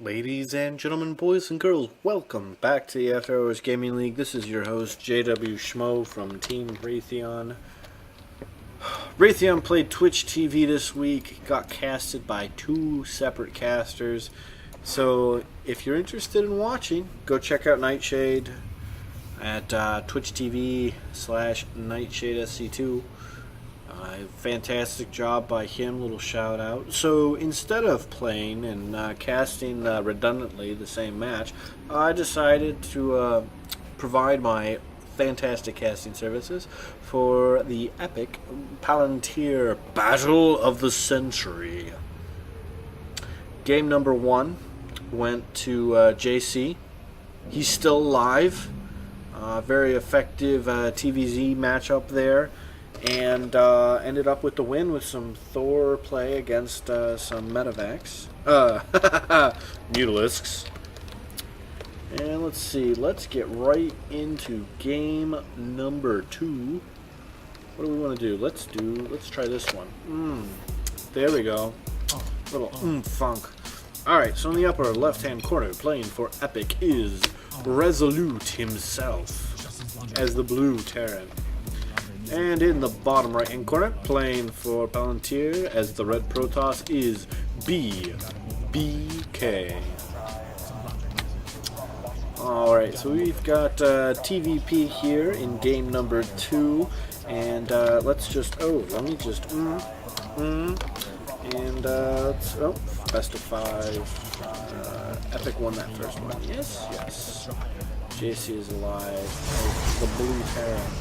Ladies and gentlemen, boys and girls, welcome back to the After Hours Gaming League. This is your host, JW Schmo from Team Raytheon. Raytheon played Twitch TV this week, got casted by two separate casters. So if you're interested in watching, go check out Nightshade at Twitch TV/NightshadeSC2. Fantastic job by him, little shout out. So instead of playing and casting redundantly the same match, I decided to provide my fantastic casting services for the epic Palantir Battle of the Century. Game number 1 went to JC. He's still alive. Very effective TVZ matchup there. And ended up with the win with some Thor play against some Medivacs. Mutalisks. And let's see, let's get right into game number 2. What do we want to do? Let's try this one. There we go. Little funk. Alright, so in the upper left-hand corner, playing for Epic is Resolute himself as the blue Terran. And in the bottom right-hand corner, playing for Palantir as the red Protoss is BK. Alright, so we've got TVP here in game number 2. And let's just, let me just, and let's, best of 5. Epic won that first one. Yes. JC is alive. The blue Terran.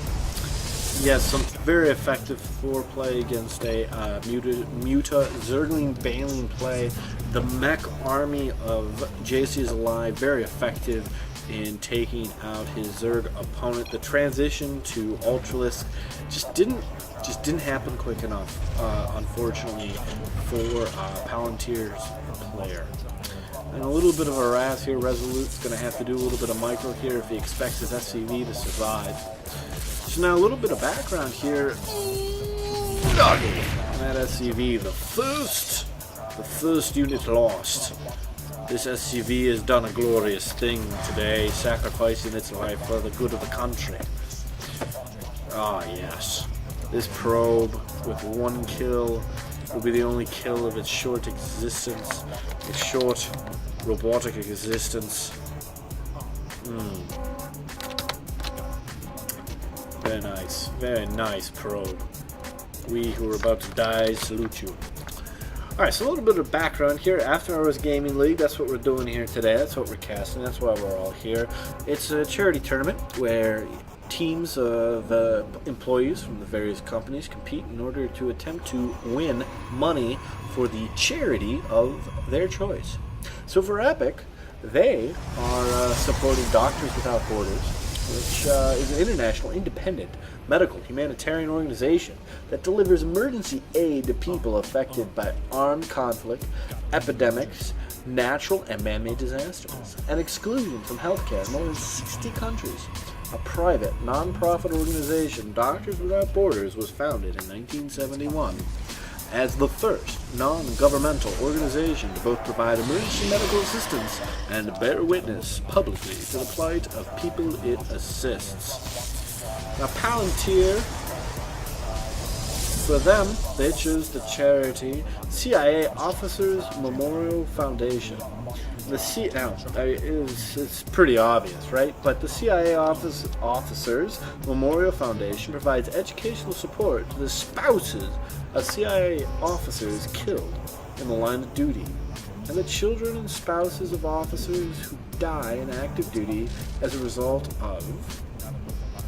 Yes, some very effective foreplay against a Muta Zergling Baneling play. The mech army of JC is alive, very effective in taking out his Zerg opponent. The transition to Ultralisk just didn't happen quick enough, unfortunately, for Palantir's player. And a little bit of a wrath here. Resolute's going to have to do a little bit of micro here if he expects his SCV to survive. So now a little bit of background here. That SCV, the first unit lost. This SCV has done a glorious thing today, sacrificing its life for the good of the country. Ah, yes. This probe with 1 kill will be the only kill of its short existence, its short robotic existence. Very nice probe. We who are about to die salute you. Alright, so a little bit of background here. After Hours Gaming League, that's what we're doing here today. That's what we're casting. That's why we're all here. It's a charity tournament where teams of employees from the various companies compete in order to attempt to win money for the charity of their choice. So for Epic, they are supporting Doctors Without Borders, which is an international independent medical humanitarian organization that delivers emergency aid to people affected by armed conflict, epidemics, natural and man-made disasters, and exclusion from healthcare in more than 60 countries. A private, non-profit organization, Doctors Without Borders was founded in 1971 as the first non-governmental organization to both provide emergency medical assistance and bear witness publicly to the plight of people it assists. Now Palantir, for them, they chose the charity CIA Officers Memorial Foundation. It's pretty obvious, right? But the CIA Officers Memorial Foundation provides educational support to the spouses of CIA officers killed in the line of duty, and the children and spouses of officers who die in active duty as a result of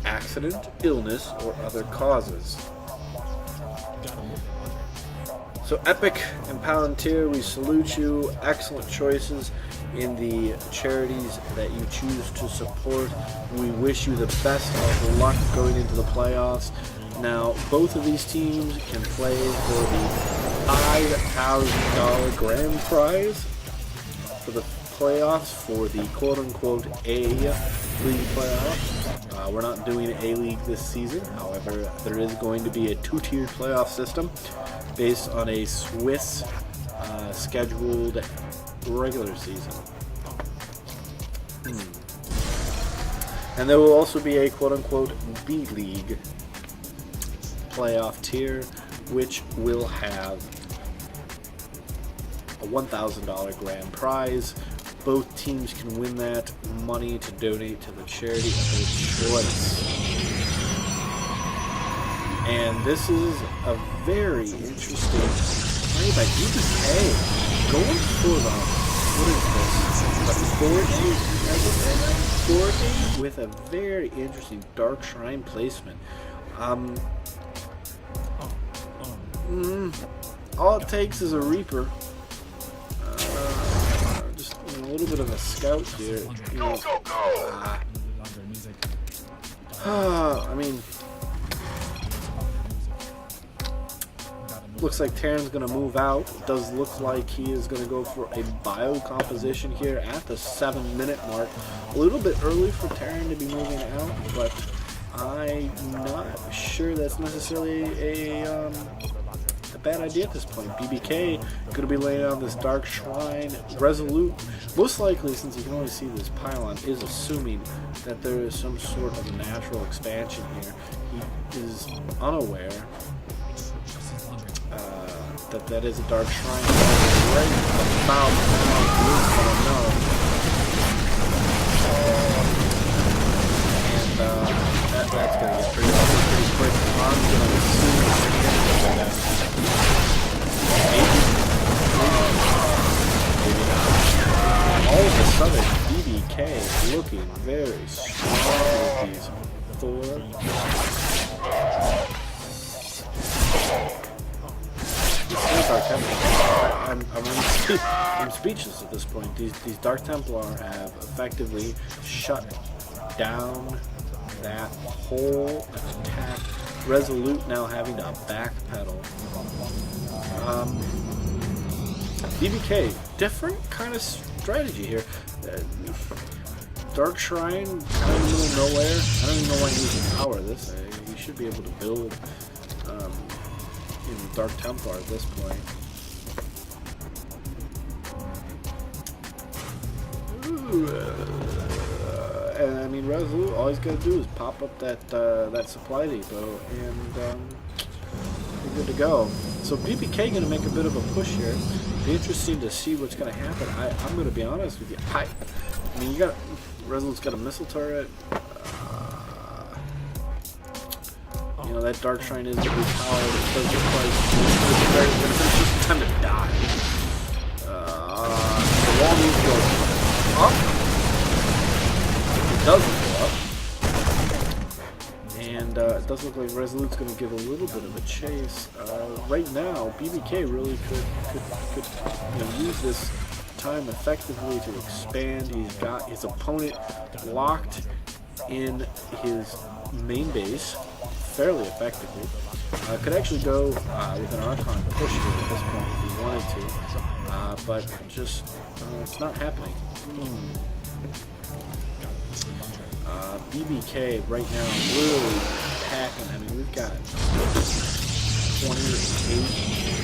accident, illness, or other causes. So Epic and Palantir, we salute you. Excellent choices in the charities that you choose to support. We wish you the best of luck going into the playoffs. Now, both of these teams can play for the $5,000 grand prize for the playoffs for the quote-unquote A-League playoffs. We're not doing A-League this season. However, there is going to be a 2-tiered playoff system based on a Swiss scheduled regular season. And there will also be a quote-unquote B-League playoff tier, which will have a $1,000 grand prize. Both teams can win that money to donate to the charity of their choice. And this is a very interesting play by BBK. Going for the, what is this? The 4A with a very interesting Dark Shrine placement. All it takes is a Reaper. Just a little bit of a scout here. You know, I mean, looks like Terran's going to move out. It does look like he is going to go for a bio composition here at the 7-minute mark. A little bit early for Terran to be moving out, but I'm not sure that's necessarily a bad idea at this point. BBK going to be laying on this Dark Shrine. Resolute, most likely, since you can only see this pylon, is assuming that there is some sort of natural expansion here. He is unaware that is a Dark Shrine right about now. And that's going to get pretty quick. I'm going to assume maybe not. All of a sudden, BBK looking very strong with these 4. I'm speechless at this point. These Dark Templar have effectively shut down that whole attack. Resolute now having to backpedal. BBK, different kind of strategy here. Dark Shrine, kind of in the middle of nowhere. I don't even know why he needs to power this. You should be able to build Dark Templar at this point. And I mean, Resolute, all he's got to do is pop up that supply depot, and you're good to go. So BBK going to make a bit of a push here. Be interesting to see what's going to happen. I'm going to be honest with you. I mean, Resolute's got a missile turret. You know, that Dark Shrine is going to be powered. It does look like it's just time to die. The wall needs to go up. It doesn't go up. And it does look like Resolute's going to give a little bit of a chase. Right now, BBK really could use this time effectively to expand. He's got his opponent locked in his main base fairly effectively. Could actually go with an Archon push here at this point if he wanted to, but just it's not happening. BBK right now really packing. I mean, we've got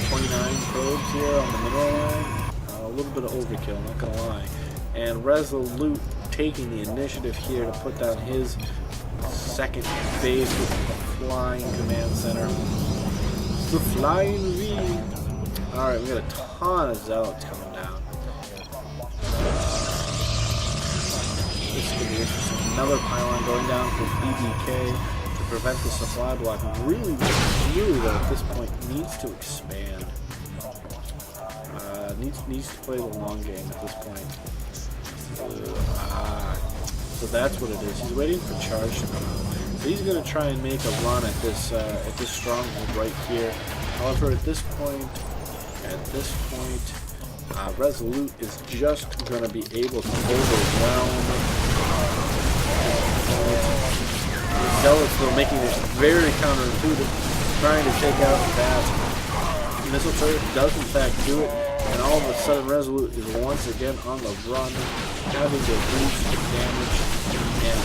29 probes here on the middle line. A little bit of overkill, not gonna lie. And Resolute taking the initiative here to put down his second base with the flying command center. The flying V. Alright, we got a ton of zealots coming down. This is going to be interesting. Another pylon going down for BBK to prevent the supply block. Really, though, at this point, needs to expand. Needs to play the long game at this point. So that's what it is. He's waiting for charge to come out. So he's going to try and make a run at this stronghold right here. However, at this point, Resolute is just going to be able to overwhelm the Zealots, though, making it very counterintuitive, trying to take out that missile turret. Does in fact do it, and all of a sudden Resolute is once again on the run, having to boost the damage, and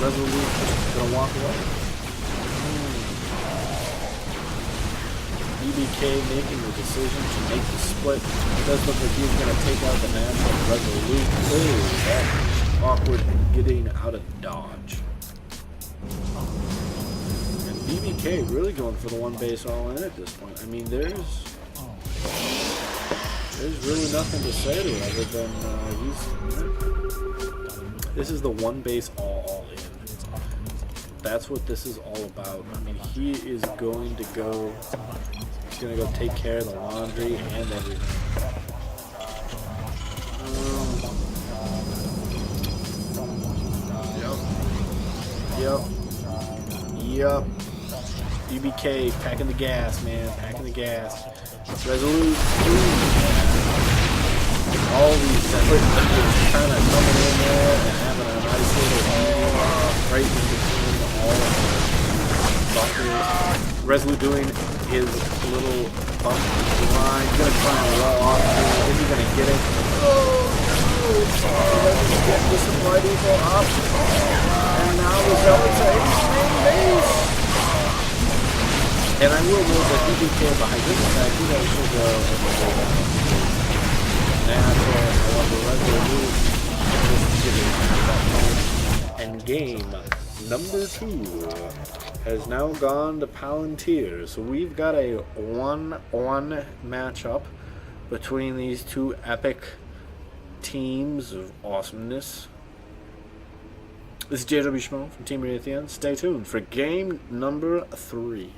Resolute is going to walk away. BBK making the decision to make the split. It does look like he's going to take out the match on Resolute. Oh, that is awkward getting out of dodge. And BBK really going for the one base all in at this point. I mean, there's really nothing to say to it other than this is the one base all in. That's what this is all about. I mean, he is going to go. He's going to go take care of the laundry and everything. Yep. BBK packing the gas, man. Packing the gas. Resolute. All these separate things kind of coming in there and having a nice little right in between all of the bunkers. Resolute doing his little bump line. He's going to try and roll off. Is he going to get it? Oh, let's get this right equal up. And now the Zealots are main base. And I will move that BBK behind this attack. He knows he'll go natural. And game number 2 has now gone to Palantir. So we've got a 1-1 matchup between these two epic teams of awesomeness. This is JW Schmo from Team Raytheon. Stay tuned for game number 3.